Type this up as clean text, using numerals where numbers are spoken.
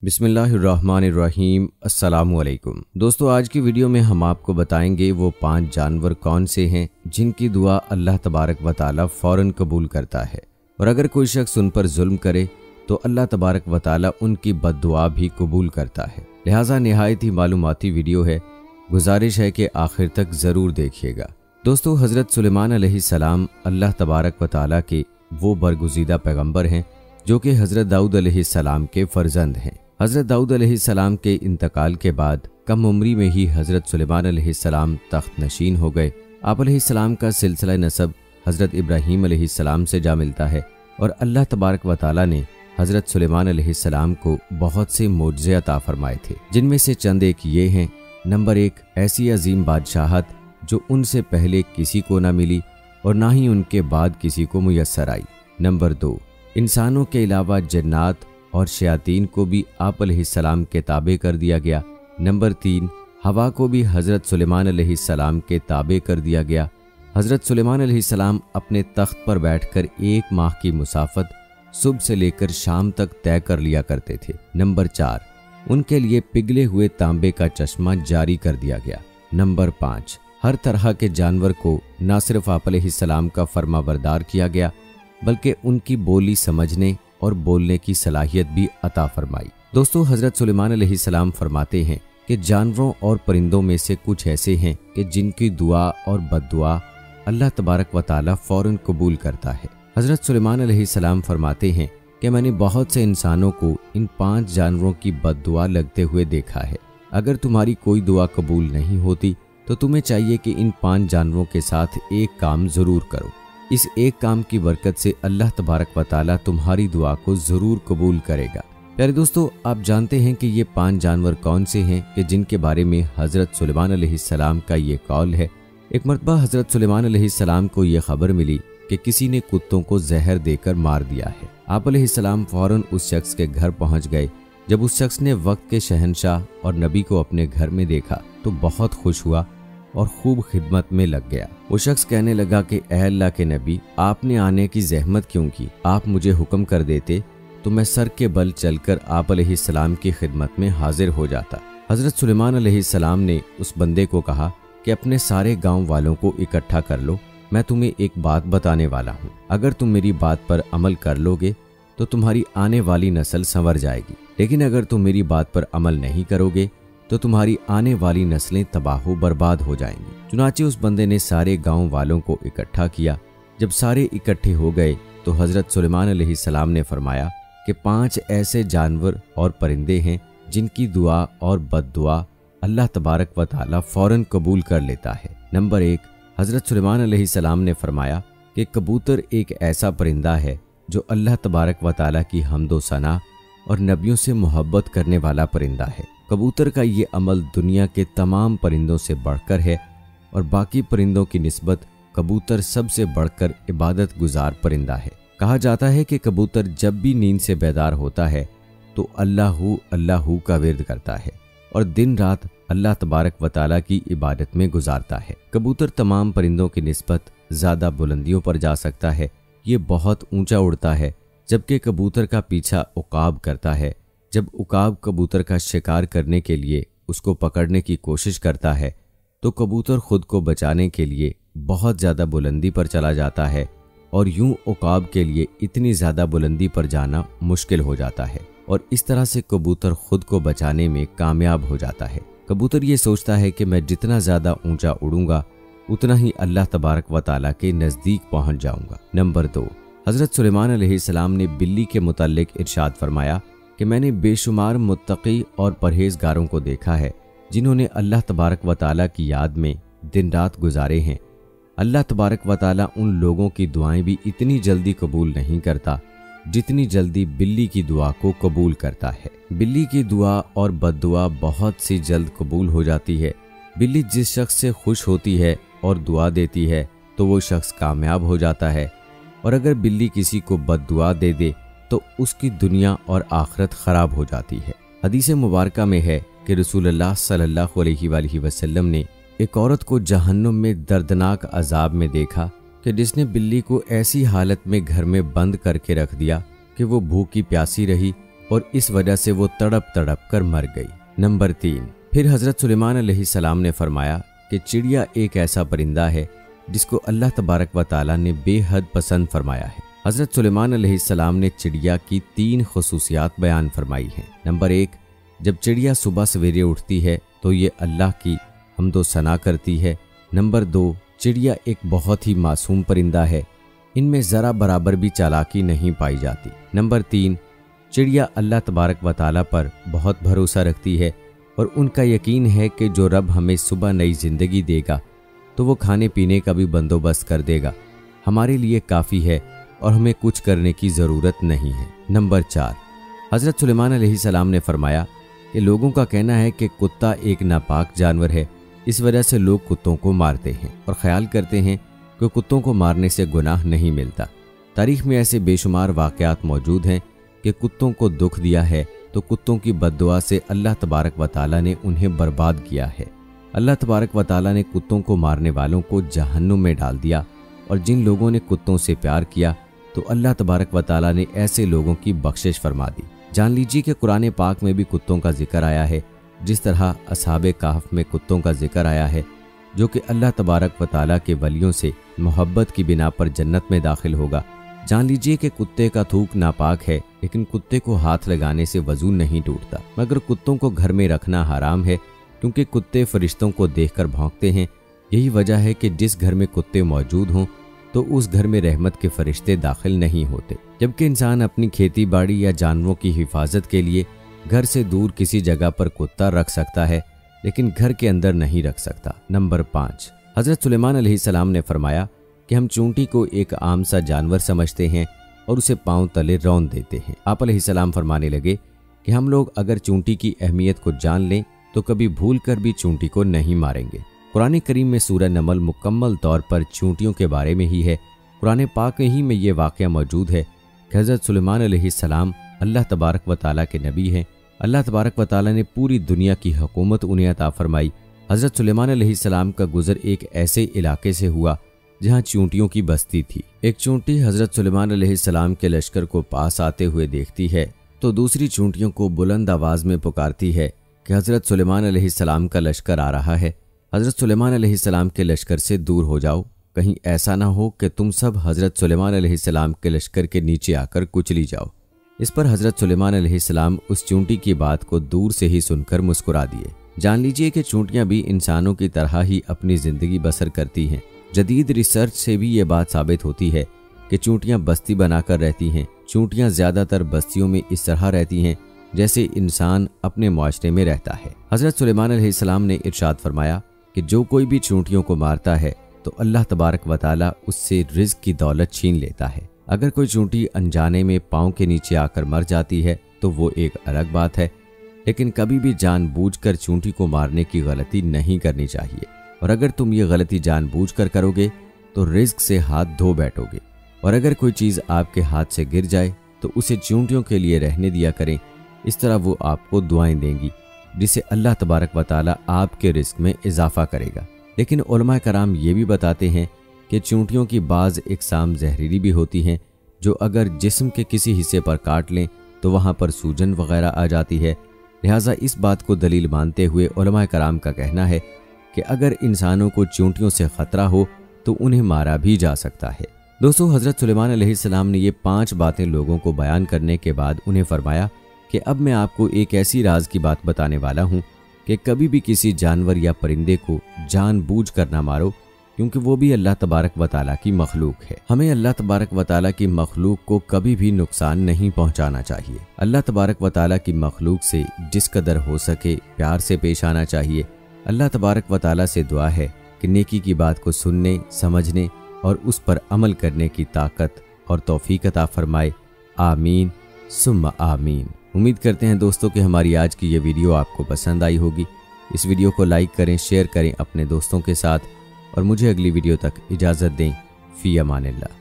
بسم اللہ الرحمن الرحیم۔ السلام علیکم دوستو، آج کی ویڈیو میں ہم آپ کو بتائیں گے وہ 5 جانور کون سے ہیں جن کی دعا اللہ تبارک و تعالی فوراً قبول کرتا ہے، اور اگر کوئی شخص ان پر ظلم کرے تو اللہ تبارک و تعالی ان کی بد دعا بھی قبول کرتا ہے۔ لہٰذا نہایت ہی معلوماتی ویڈیو ہے، گزارش ہے کہ آخر تک ضرور دیکھیے گا۔ دوستو، حضرت سلیمان علیہ السلام اللہ تبارک و تعالی کے وہ برگزیدہ پیغمبر ہیں جو کہ حضرت داؤد علیہ السلام کے فرزند ہیں۔ حضرت داؤد علیہ السلام کے انتقال کے بعد کم عمری میں ہی حضرت سلیمان علیہ السلام تخت نشین ہو گئے۔ آپ علیہ السلام کا سلسلہ نسب حضرت ابراہیم علیہ السلام سے جا ملتا ہے، اور اللہ تبارک و تعالی نے حضرت سلیمان علیہ السلام کو بہت سے معجزے عطا فرمائے تھے، جن میں سے چند ایک یہ ہیں۔ نمبر 1، ایسی عظیم بادشاہت جو ان سے پہلے کسی کو نہ ملی اور نہ ہی ان کے بعد کسی کو میسر آئی۔ نمبر 2، انسانوں کے علاوہ جنات اور شیاطین کو بھی آپ علیہ السلام کے تابع کر دیا گیا۔ نمبر 3، ہوا کو بھی حضرت سلیمان علیہ السلام کے تابع کر دیا گیا۔ حضرت سلیمان علیہ السلام اپنے تخت پر بیٹھ کر 1 ماہ کی مسافت صبح سے لے کر شام تک طے کر لیا کرتے تھے۔ نمبر 4، ان کے لیے پگھلے ہوئے تانبے کا چشمہ جاری کر دیا گیا۔ نمبر 5، ہر طرح کے جانور کو نہ صرف آپ علیہ السلام کا فرما بردار کیا گیا بلکہ ان کی بولی سمجھنے اور بولنے کی صلاحیت بھی عطا فرمائی۔ دوستو، حضرت سلیمان علیہ السلام فرماتے ہیں کہ جانوروں اور پرندوں میں سے کچھ ایسے ہیں کہ جن کی دعا اور بد دعا اللہ تبارک و تعالی فوراً قبول کرتا ہے۔ حضرت سلیمان علیہ السلام فرماتے ہیں کہ میں نے بہت سے انسانوں کو ان 5 جانوروں کی بد دعا لگتے ہوئے دیکھا ہے۔ اگر تمہاری کوئی دعا قبول نہیں ہوتی تو تمہیں چاہیے کہ ان 5 جانوروں کے ساتھ ایک کام ضرور کرو۔ اس ایک کام کی برکت سے اللہ تبارک و تعالی تمہاری دعا کو ضرور قبول کرے گا۔ پیارے دوستو، آپ جانتے ہیں کہ یہ 5 جانور کون سے ہیں کہ جن کے بارے میں حضرت سلیمان علیہ السلام کا یہ قول ہے۔ ایک مرتبہ حضرت سلیمان علیہ السلام کو یہ خبر ملی کہ کسی نے کتوں کو زہر دے کر مار دیا ہے۔ آپ علیہ السلام فوراً اس شخص کے گھر پہنچ گئے۔ جب اس شخص نے وقت کے شہنشاہ اور نبی کو اپنے گھر میں دیکھا تو بہت خوش ہوا اور خوب خدمت میں لگ گیا۔ وہ شخص کہنے لگا کہ اے اللہ کے نبی، آپ نے آنے کی زحمت کیوں کی؟ آپ مجھے حکم کر دیتے تو میں سر کے بل چل کر آپ علیہ السلام کی خدمت میں حاضر ہو جاتا۔ حضرت سلیمان علیہ السلام نے اس بندے کو کہا کہ اپنے سارے گاؤں والوں کو اکٹھا کر لو، میں تمہیں ایک بات بتانے والا ہوں۔ اگر تم میری بات پر عمل کر لو گے تو تمہاری آنے والی نسل سنور جائے گی، لیکن اگر تم میری بات پر عمل نہیں کرو گے تو تمہاری آنے والی نسلیں تباہ و برباد ہو جائیں گی۔ چنانچہ اس بندے نے سارے گاؤں والوں کو اکٹھا کیا۔ جب سارے اکٹھے ہو گئے تو حضرت سلیمان علیہ السلام نے فرمایا کہ 5 ایسے جانور اور پرندے ہیں جن کی دعا اور بد دعا اللہ تبارک و تعالی فوراً قبول کر لیتا ہے۔ نمبر 1، حضرت سلیمان علیہ السلام نے فرمایا کہ کبوتر ایک ایسا پرندہ ہے جو اللہ تبارک و تعالی کی حمد و ثنا اور نبیوں سے محبت کرنے والا پرندہ ہے۔ کبوتر کا یہ عمل دنیا کے تمام پرندوں سے بڑھ کر ہے، اور باقی پرندوں کی نسبت کبوتر سب سے بڑھ کر عبادت گزار پرندہ ہے۔ کہا جاتا ہے کہ کبوتر جب بھی نیند سے بیدار ہوتا ہے تو اللہ کا ورد کرتا ہے اور دن رات اللہ تبارک و تعالی کی عبادت میں گزارتا ہے۔ کبوتر تمام پرندوں کی نسبت زیادہ بلندیوں پر جا سکتا ہے، یہ بہت اونچا اڑتا ہے، جبکہ کبوتر کا پیچھا عقاب کرتا ہے۔ جب عقاب کبوتر کا شکار کرنے کے لیے اس کو پکڑنے کی کوشش کرتا ہے تو کبوتر خود کو بچانے کے لیے بہت زیادہ بلندی پر چلا جاتا ہے، اور یوں عقاب کے لیے اتنی زیادہ بلندی پر جانا مشکل ہو جاتا ہے، اور اس طرح سے کبوتر خود کو بچانے میں کامیاب ہو جاتا ہے۔ کبوتر یہ سوچتا ہے کہ میں جتنا زیادہ اونچا اڑوں گا اتنا ہی اللہ تبارک و تعالیٰ کے نزدیک پہنچ جاؤں گا۔ نمبر 2، حضرت سلیمان علیہ السلام نے بلی کے متعلق ارشاد فرمایا کہ میں نے بے شمار متقی اور پرہیزگاروں کو دیکھا ہے جنہوں نے اللہ تبارک و تعالیٰ کی یاد میں دن رات گزارے ہیں۔ اللہ تبارک و تعالیٰ ان لوگوں کی دعائیں بھی اتنی جلدی قبول نہیں کرتا جتنی جلدی بلی کی دعا کو قبول کرتا ہے۔ بلی کی دعا اور بد دعا بہت سی جلد قبول ہو جاتی ہے۔ بلی جس شخص سے خوش ہوتی ہے اور دعا دیتی ہے تو وہ شخص کامیاب ہو جاتا ہے، اور اگر بلی کسی کو بد دعا دے دے تو اس کی دنیا اور آخرت خراب ہو جاتی ہے۔ حدیث مبارکہ میں ہے کہ رسول اللہ صلی اللہ علیہ وآلہ وسلم نے ایک عورت کو جہنم میں دردناک عذاب میں دیکھا کہ جس نے بلی کو ایسی حالت میں گھر میں بند کر کے رکھ دیا کہ وہ بھوکی پیاسی رہی और इस वजह से वो तड़प तड़प कर मर गई। नंबर 3, फिर हज़रत सुलेमान अलैहिस्सलाम ने फरमाया कि चिड़िया एक ऐसा परिंदा है जिसको अल्लाह तबारक व तआला ने बेहद पसंद फरमाया है। हज़रत सुलेमान अलैहिस्सलाम ने चिड़िया की 3 खुसूसियात बयान फरमाई हैं। नंबर 1, जब चिड़िया सुबह सवेरे उठती है तो ये अल्लाह की हम्दो सना करती है। नंबर 2, चिड़िया एक बहुत ही मासूम परिंदा है, इनमें ज़रा बराबर भी चालाकी नहीं पाई जाती। नंबर 3, चिड़िया अल्लाह तबारक व तआला पर बहुत भरोसा रखती है और उनका यकीन है कि जो रब हमें सुबह नई ज़िंदगी देगा तो वो खाने पीने का भी बंदोबस्त कर देगा, हमारे लिए काफ़ी है और हमें कुछ करने की ज़रूरत नहीं है। नंबर 4, हज़रत सुलेमान अलैहिस्सलाम ने फरमाया कि लोगों का कहना है कि कुत्ता एक नापाक जानवर है, इस वजह से लोग कुत्तों को मारते हैं और ख्याल करते हैं कि कुत्तों को मारने से गुनाह नहीं मिलता। तारीख़ में ऐसे बेशुमार वाक़यात मौजूद हैं कि कुत्तों को दुख दिया है तो कुत्तों की बद्दुआ से अल्लाह तबारक व तआला ने उन्हें बर्बाद किया है। अल्लाह तबारक व तआला ने कुत्तों को मारने वालों को जहन्नुम में डाल दिया और जिन लोगों ने कुत्तों से प्यार किया तो अल्लाह तबारक व तआला ने ऐसे लोगों की बख्शिश फरमा दी। जान लीजिए कि कुरान पाक में भी कुत्तों का जिक्र आया है, जिस तरह असहाबे कहफ में कुत्तों का जिक्र आया है जो कि अल्लाह तबारक व तआला के वलियों से मोहब्बत की बिना पर जन्नत में दाखिल होगा। जान लीजिए कि कुत्ते का थूक नापाक है, लेकिन कुत्ते को हाथ लगाने से वजू नहीं टूटता। मगर कुत्तों को घर में रखना हराम है क्योंकि कुत्ते फरिश्तों को देखकर भौंकते हैं। यही वजह है कि जिस घर में कुत्ते मौजूद हों तो उस घर में रहमत के फरिश्ते दाखिल नहीं होते। जबकि इंसान अपनी खेती बाड़ी या जानवरों की हिफाजत के लिए घर से दूर किसी जगह पर कुत्ता रख सकता है, लेकिन घर के अंदर नहीं रख सकता। नंबर 5, हज़रत सुलेमान अलैहिस्सलाम ने फरमाया कि हम चूंटी को एक आम सा जानवर समझते हैं और उसे पांव तले रौंद देते हैं। आप अलैहिस्सलाम फरमाने लगे कि हम लोग अगर चूंटी की अहमियत को जान लें तो कभी भूल कर भी चूंटी को नहीं मारेंगे। कुरान करीम में सूरह नमल मुकम्मल तौर पर चूंटियों के बारे में ही है। कुरान पाक ही में ये वाक़या मौजूद है कि हज़रत सुलेमान अलैहिस्सलाम अल्लाह तबारक व तआला के नबी हैं। अल्लाह तबारक व तआला ने पूरी दुनिया की हुकूमत उन्हें अता फरमाई। हज़रत सुलेमान अलैहिस्सलाम का गुज़र एक ऐसे इलाके से हुआ जहाँ चूंटियों की बस्ती थी। एक चूंटी हज़रत सुलेमान अलैहिस्सलाम के लश्कर को पास आते हुए देखती है तो दूसरी चूंटियों को बुलंद आवाज़ में पुकारती है कि हज़रत सुलेमान अलैहिस्सलाम का लश्कर आ रहा है, हज़रत सुलेमान अलैहिस्सलाम के लश्कर से दूर हो जाओ, कहीं ऐसा ना हो कि तुम सब हज़रत सुलेमान अलैहिस्सलाम के लश्कर के नीचे आकर कुचली जाओ। इस पर हज़रत सुलेमान अलैहिस्सलाम उस चूंटी की बात को दूर से ही सुनकर मुस्कुरा दिए। जान लीजिए कि चूंटियाँ भी इंसानों की तरह ही अपनी ज़िंदगी बसर करती हैं। जदीद रिसर्च से भी ये बात साबित होती है कि चूंटियाँ बस्ती बनाकर रहती हैं। चूंटियाँ ज़्यादातर बस्तियों में इस तरह रहती हैं जैसे इंसान अपने मुआशरे में रहता है। हज़रत सुलेमान अलैहिस्सलाम ने इरशाद फरमाया कि जो कोई भी चूंटियों को मारता है तो अल्लाह तबारक व तआला उससे रिज़्क़ की दौलत छीन लेता है। अगर कोई चूंटी अनजाने में पाँव के नीचे आकर मर जाती है तो वो एक अलग बात है, लेकिन कभी भी जानबूझकर चूंटी को मारने की गलती नहीं करनी चाहिए। और अगर तुम ये गलती जानबूझकर करोगे तो रिज़्क़ से हाथ धो बैठोगे। और अगर कोई चीज़ आपके हाथ से गिर जाए तो उसे चूंटियों के लिए रहने दिया करें। इस तरह वो आपको दुआएं देंगी जिससे अल्लाह तबारक व तआला आपके रिज़्क़ में इजाफा करेगा। लेकिन उलमा कराम ये भी बताते हैं कि चूंटियों की बाज़ इकसाम जहरीली भी होती हैं जो अगर जिस्म के किसी हिस्से पर काट लें तो वहाँ पर सूजन वगैरह आ जाती है। लिहाजा इस बात को दलील मानते हुए उलमा कराम का कहना है कि अगर इंसानों को चूंटियों से ख़तरा हो तो उन्हें मारा भी जा सकता है। दोस्तों, हज़रत सुलेमान अलैहिस्सलाम ने ये 5 बातें लोगों को बयान करने के बाद उन्हें फरमाया कि अब मैं आपको एक ऐसी राज की बात बताने वाला हूँ कि कभी भी किसी जानवर या परिंदे को जानबूझ कर ना मारो, क्योंकि वो भी अल्लाह तबारक व तआला की मखलूक है। हमें अल्लाह तबारक व तआला की मखलूक को कभी भी नुकसान नहीं पहुँचाना चाहिए। अल्लाह तबारक व तआला की मखलूक से जिस कदर हो सके प्यार से पेश आना चाहिए। अल्लाह तबारक व तआला से दुआ है कि नेकी की बात को सुनने, समझने और उस पर अमल करने की ताकत और तौफीक अता फरमाए। आमीन सुम्मा आमीन। उम्मीद करते हैं दोस्तों कि हमारी आज की ये वीडियो आपको पसंद आई होगी। इस वीडियो को लाइक करें, शेयर करें अपने दोस्तों के साथ और मुझे अगली वीडियो तक इजाज़त दें। फ़ी अमानिल्लाह।